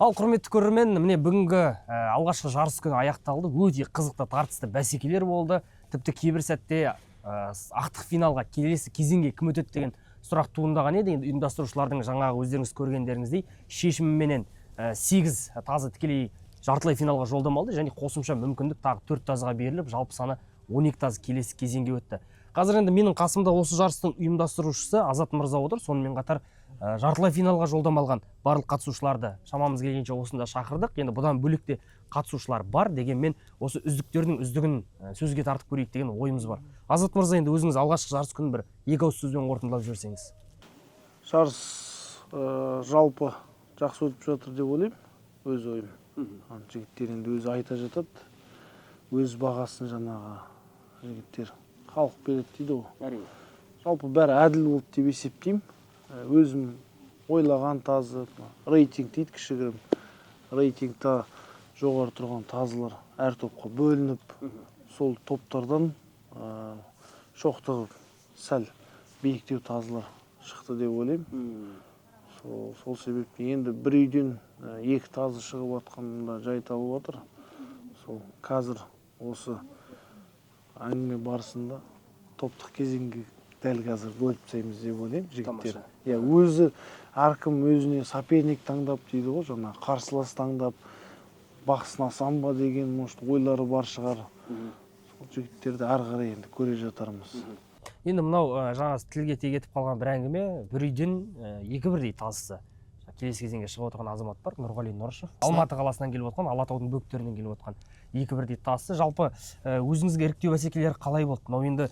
Ал құрметті көрермен, міне бүгінгі алғашқы жарыс күні аяқталды. Өте қызықты, тартысты бәсекелер болды. Тіпті кейбір сәтте ақтық финалға келесі кезеңге кім өтеді деген сұрақ туындаған еді. Енді ұйымдастырушылардың жаңағы өздеріңіз көргендеріңіздей шешіміменен 8 тазы тікелей жартылай финалға жолдама алды және қосымша мүмкіндік тағы 4 тазыға беріліп, жалпы саны 12 тазы келесі кезеңге өтті. Қазір енді менің қасымда осы жарыстың ұйымдастырушысы Азат мырза отыр. Сонымен қатар жартылай финалға жолдама алған барлық қатысушыларды шамамыз келгенше осында шақырдық. Енді бұдан бөлек те қатысушылар бар, дегенмен осы үздіктердің үздігін сөзге тартып көрейік деген ойымыз бар. Азат мырза, енді өзіңіз алғашқы жарыс күнін бір екі ауыз сөзбен қорытындылап жіберсеңіз. Жарыс жалпы жақсы өтіп жатыр деп ойлаймын, өз ойым. Жігіттер енді өзі айта жатады, өз бағасын жаңағы жігіттер халық береді дейді ғой. Жалпы бәрі әділ болды деп есептеймін. Өзім ойлаған тазы, рейтинг дейді кішігірім. Рейтингта жоғары тұрған тазылар әр топқа бөлініп, сол топтардан шоқтығы сәл биіктеу тазылар шықты деп ойлаймын. Сол себепті енді бір үйден екі тазы шығып атқанында жай табылып жатыр. Сол қазір осы әңгіме барысында топтық кезеңге дәл қазір бөліп тастаймыз деп ойлаймын жігіттер. Өзі әркім өзіне соперник таңдап дейді ғой, жаңа қарсылас таңдап бақ сынасам ба деген может ойлары бар шығар. Сол жігіттерді әрі қарай енді көре жатармыз. Енді мынау жаңа тілге тиек етіп қалған бір әңгіме, бір үйден екі бірдей тазысы келесі кезеңге шығып отырған азамат бар, Нұрғали Нұрышев. Алматы қаласынан келіп отқан, Алатаудың бөктерінен келіп отқан екі бірдей тазысы. Жалпы өзіңізге іріктеу бәсекелері қалай болды? Мынау енді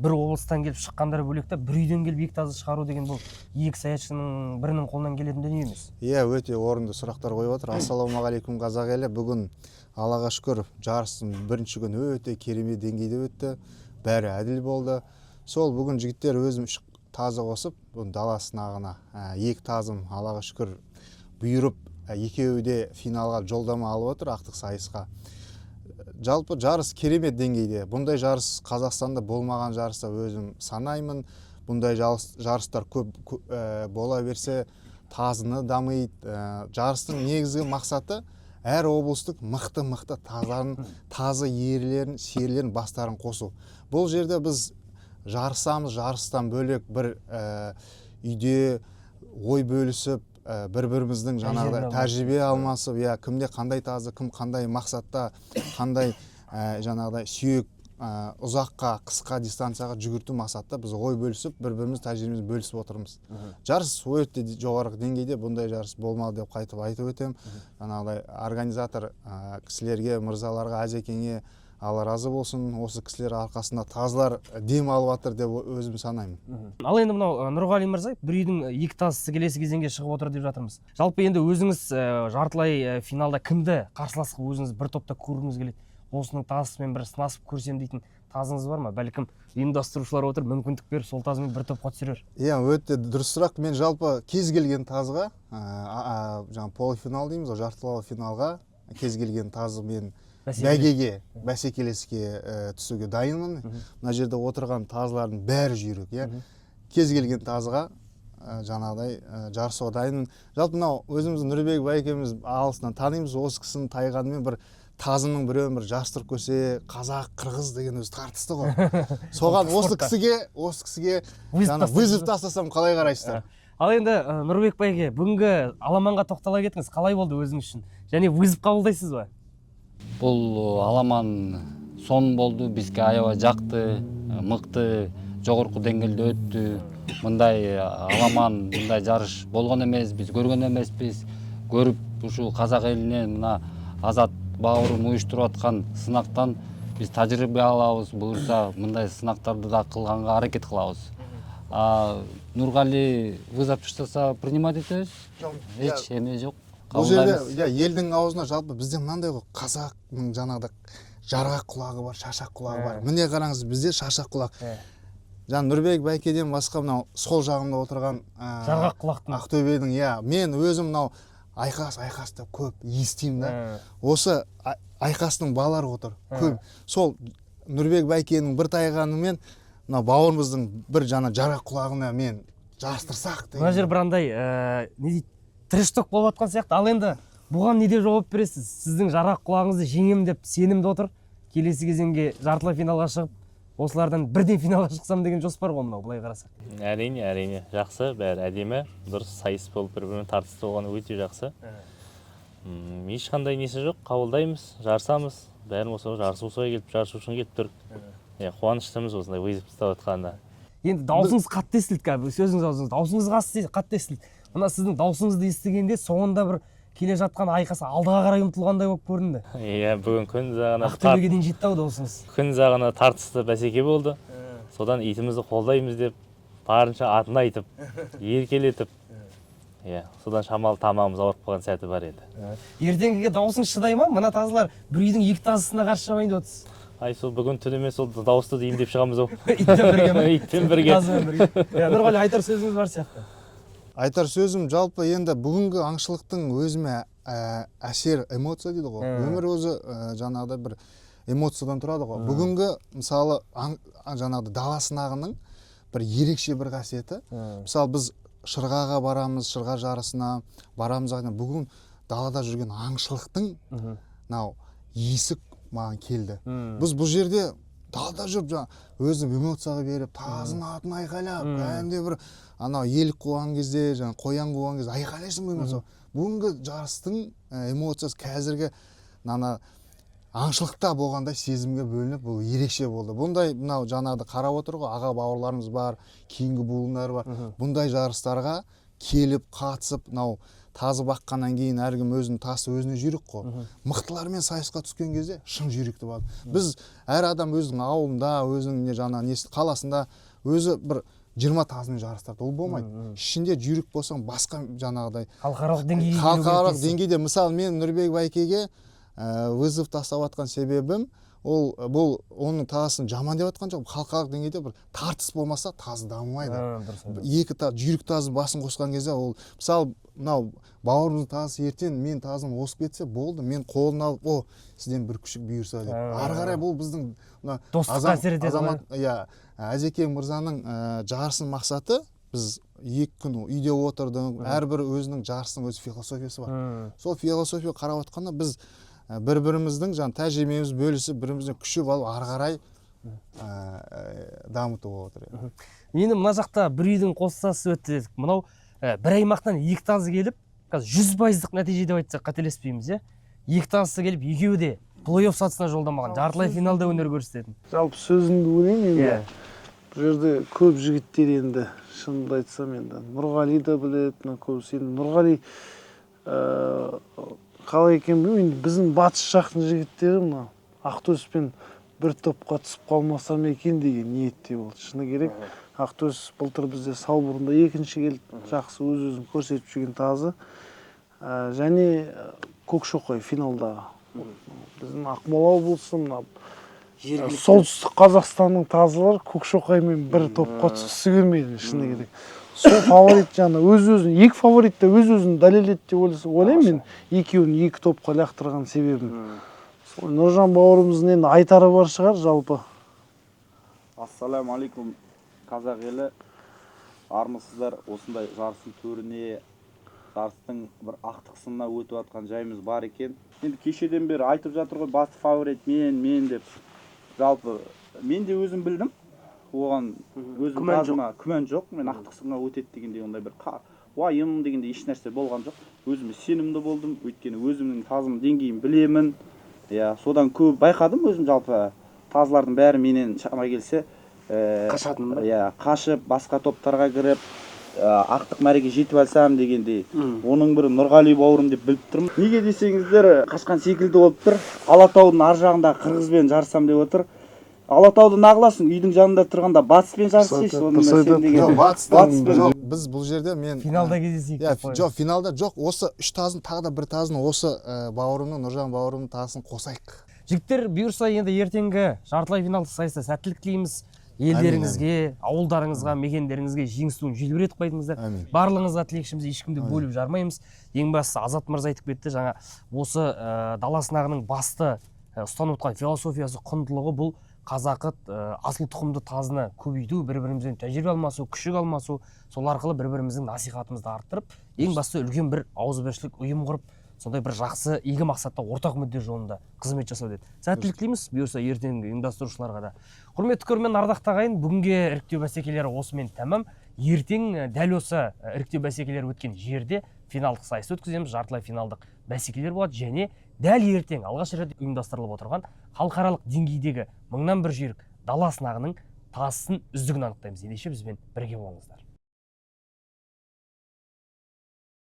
бір облыстан келіп шыққандар бөлек та, бір үйден келіп екі тазы шығару деген бұл екі саятшының бірінің қолынан келетін дүние емес. Иә, өте орынды сұрақтар қойып отыр. Ассалаумағалейкум қазақ елі. Бүгін Аллаға шүкір жарыстың бірінші күні өте керемет деңгейде өтті. Бәрі әділ болды. Сол бүгін жігіттер өзім тазы қосып, бұл дала сынағына екі тазым Аллаға шүкір бұйырып, екеуі де финалға жолдама алып отыр ақтық сайысқа. Жалпы жарыс керемет деңгейде. Бұндай жарыс Қазақстанда болмаған жарыста өзім санаймын. Бұндай жарыстар көп бола берсе тазыны дамиды. Жарыстың негізгі мақсаты әр облыстық мықты тазы ерлерін, сиырлерін бастарын қосу. Бұл жерде біз жарысамыз, жарыстан бөлек бір үйде ой бөлісіп, бір-біріміздің жаңағыдай тәжірибе алмасып, кімде қандай тазы, кім қандай мақсатта, қандай жаңағыдай сүйек ұзаққа, қысқа дистанцияға жүгірту мақсатта біз ой бөлісіп, бір-біріміз тәжірибемізді бөлісіп отырмыз. Жарыс өте жоғары деңгейде, бұндай жарыс болмады деп қайтып айтып өтем. Жаңағыдай организатор кісілерге, мырзаларға, Әзекеңе Алла разы болсын, осы кісілер арқасында тазылар дем алып жатыр деп өзім санаймын. Ал енді мынау Нұрғали мырза, бір үйдің екі тазысы келесі кезеңге шығып отыр деп жатырмыз. Жалпы енді өзіңіз жартылай финалда кімді қарсыласқа өзіңіз бір топта көргіңіз келеді? Осының тазысымен бір сынасып көрсем дейтін тазыңыз бар ма? Бәлкім ұйымдастырушылар отыр, мүмкіндік беріп, сол тазымен бір топқа түсірер. Иә, өте дұрыс сұрақ. Мен жалпы кез келген тазға, жаңа полуфинал дейміз, жартылай финалға кез келген тазы мен бәйгеге, бәсекелеске түсуге дайынмын. Мына жерде отырған тазылардың бәрі жүйрік. Кез келген тазыға жаңағыдай жарысуға дайынмын. Жалпы мынау өзіміздің Нұрбек байкеміз алысынан танимыз. Осы кісінің тайғанымен бір тазының біреуін бір жарыстырып көрсе, қазақ, қырғыз деген өзі тартысты ғой. Соған осы кісіге вызов тастасам қалай қарайсыздар? Ал енді Нұрбек байке, бүгінгі аламанға тоқтала кетіңіз, қалай болды өзіңіз үшін? Және вызов қабылдайсыз ба? Бұл аламан сон болды, бізге аябай жақты, мықты, жоғарғы деңгейде өтті. Мындай аламан, мындай жарыш болған емес, біз көрген емеспіз. Көріп, ұшу қазақ елінен мына Азат бауырым ұйыштырып атқан сынақтан біз тәжірибе алабыз. Бұйырса, мындай сынақтарды да қылғанға әрекет қылабыз. Нұрғали вызов тастаса принимать етеміз? Еш еме жоқ. Бұл жерде елдің аузына жалпы бізде мынандай ғой, қазақтың жаңағыда жарғақ құлағы бар, шашақ құлағы бар. Міне қараңыз, бізде шашақ құлақ. Жаңа Нұрбек байкеден басқа мынау сол жағымда отырған жарғақ құлақтың Ақтөбенің, мен өзім мынау айқас-айқасты көп естимін да. Осы айқастың балалары отыр. Көп. Сол Нұрбек байкенің бір тайғанымен мынау бауырымыздың бір жаңа жарғақ құлағына мен жарыстырсақ деген. Мына жер бір андай не дейді, трэшток болып жатқан сияқты. Ал енді Бұған не деп жауап бересіз? Сіздің жарақ құлағыңызды жеңем деп сенімді отыр. Келесі кезеңге жартылай финалға шығып, осылардан бірден финалға шықсам деген жоспар ғой мынау, былай қарасақ. Әрине, жақсы, бәрі әдемі, дұрыс сайыс болып бір-бірімен тартысты болғаны өте жақсы. Ешқандай несі жоқ, қабылдаймыз, жарысамыз. Бәрін осы жарысу осылай келіп, жарысу үшін келіп тұр. Қуаныштымыз осындай вызов ұстап отқанына. Енді даусыңыз қатты естілді кәдімгі, сөзіңіз аузыңыз. Даусыңыз қатты естілді. Мына сіздің даусыңызды естігенде соңында бір келе жатқан айқас алдыға қарай ұмтылғандай болып көрінді. Бүгін күн жағына Ақтөбеге дейін жетті ау даусыңыз. Күн жағына тартысты бәсеке болды. Содан итімізді қолдаймыз деп, барынша атын айтып, еркелетіп. Содан шамалы тамағымыз ауырып қалған сәті бар еді. Ертеңгіге даусың шыдай ма? Мына тазылар бір үйдің екі тазысына қарсы шамайын деп отырсыз. Сол бүгін түн емес, сол дауысты дейін деп шығамыз ау. Итпен бірге ме? Итпен бірге. Нұрғали, айтар сөзіңіз бар сияқты. Айтар сөзім жалпы енді бүгінгі аңшылықтың өзіме әсер, эмоция дейді ғой. Өмір өзі жаңағыдай бір эмоциядан тұрады ғой. Бүгінгі мысалы жаңағыдай дала сынағының бір ерекше бір қасиеті. Мысалы біз шырғаға барамыз, шырға жарысына барамыз. Бүгін далада жүрген аңшылықтың иісі маған келді. Біз бұл жерде далада жүріп, өзінің эмоцияға беріп, тазының атын айқайлап, кәдімгі бір анау елік қуған кезде, қоян қуған кезде айқайлайсың ғой. Бүгінгі жарыстың эмоциясы қазіргі аңшылықта болғандай сезімге бөлініп, бұл ерекше болды. Бұндай мынау жаңағыда қарап отыр ғой, аға бауырларымыз бар, кейінгі буындар бар. Бұндай жарыстарға келіп, қатысып, тазы баққаннан кейін әркім өзінің тасы өзіне жүйрік қой. Мықтылармен сайысқа түскен кезде шын жүйрікті болады. Біз әр адам өзінің ауылында, өзінің қаласында өзі бір 20 тазымен жарыстарды, ол болмайды. Ішінде жүйрік болсаң, басқа жаңағыдай халықаралық деңгейде, мысалы мен Нұрбек Байкеге вызов тастап атқан себебім, бұл оның тасын жаман деп атқан жоқ, халықаралық деңгейде бір тартыс болмаса тазы дамымайды. Екі жүйрік тазы басын қосқан кезде, ол мысалы мынау бауырымыздың тазы ертең мен тазым осып кетсе болды, мен қолын алып, сізден бір күшік бұйырса деп. Ары қарай бұл біздің достыққа әсер етеді. Әзекең мырзаның жарысының мақсаты, біз 2 күн үйде отырдық, әрбір өзінің жарысының өз философиясы бар. Сол философия қарап отқанда біз бір-біріміздің тәжірибеміз бөлісіп, бірімізден күшіп алып, ары қарай дамытып отыр. Енді мына жақта бір үйдің қоссасы өтті дедік. Мынау бір аймақтан 2 тазы келіп, 100%-ық нәтиже деп айтсақ қателеспейміз. 2 тазысы келіп, екеуі де плей-офф сатысына жолдамаған, жартылай финалда өнер көрсететін. Жалпы сөзімді ойлаймын. Бұл жерде көп жігіттер енді, шынымды айтсам енді, Нұрғали да біледі, көбісі енді Нұрғали қалай екен білмеймін, біздің батыс жақтың жігіттері мына Ақтөспен бір топқа түсіп қалмасам екен деген ниетте болды. Шыны керек, Ақтөс былтыр бізде Салбұрында 2-ші келді, жақсы өз-өзін көрсетіп жүрген тазы. Және Көкшоқай финалдағы. Біздің Ақмола облысы, солтүстік Қазақстанның тазылар Көкшоқаймен бір топқа түскісі келмейді, шыны керек. Сол фаворит өз-өзін, 2 фаворит та өз-өзін дәлелетті деп ойлаймын мен, екеуін 2 топқа лақтырған себебім. Нұржан бауырымыздың енді айтары бар шығар жалпы. Ассаламу алейкум, қазақ елі. Армысыздар, осындай жарыстың төріне, жарыстың бір ақтықсынына өтіп атқан жайымыз бар екен. Енді кешеден бері айтып жатыр ғой, басты фаворит мен деп. Жалпы мен де өзім білдім. Оған өзім тазыма күмән жоқ. Мен ақтықсынға өтеді дегенде ондай бір уайым дегенде еш нәрсе болған жоқ. Өзіме сенімді болдым, өйткені өзімнің тазым деңгейін білемін. Содан көп байқадым өзім, жалпы тазылардың бәрі менен шама келсе қашатын ба? Қашып, басқа топтарға кіріп, ақтық мәреге жетіп алсам дегендей. Оның бірі Нұрғали бауырым деп біліп тұрмын. Неге десеңіздер, қашқан секілді болып тұр. Алатаудың ар жағында қырғызбен жарысам деп отыр. Алатауды нағыласың, үйдің жанында тұрғанда батыспен жарысайсың. Біз бұл жерде мен финалда кездесейік. Жоқ, финалда жоқ. Осы 3 тазын, тағы да бір тазын осы бауырымның, Нұржан бауырымның тасын қосайық. Жігіттер, бұйырса енді ертеңгі жартылай финалды сайыста сәттілік тілейміз. Елдеріңізге, ауылдарыңызға, мекендеріңізге жеңістің желбіретіп қайтыңыздар. Барлығыңызға тілекшімізді ешкімді бөліп жармаймыз. Ең бастысы Азат мырза айтып кетті, жаңа осы дала сынағының басты ұстанып отқан философиясы, құндылығы бұл қазақы асыл тұқымды тазыны көбейту, бір-бірімізден тәжірибе алмасу, күшік алмасу, сол арқылы бір-біріміздің насихатымызды арттырып, ең басты үлкен бір ауызбіршілік ұйым құрып, сондай бір жақсы игі мақсатта ортақ мүдде жолында қызмет жасау деді. Сәттілік тілейміз бұйырса ертеңгі ұйымдастырушыларға да. Құрметті көрермен, ардақты ағайын, бүгінгі іріктеу бәсекелері осымен тәмам. Ертең дәл осы іріктеу бәсекелері өткен жерде финалдық сайыс өткіземіз, жартылай финалдық бәсекелер болады және дәл ертең алғаш рет ұйымдастырылып отырған халықаралық деңгейдегі 1000-нан бір жүйрік дала сынағының тазысын үздігін анықтаймыз. Ендеше бізбен бірге болыңыздар.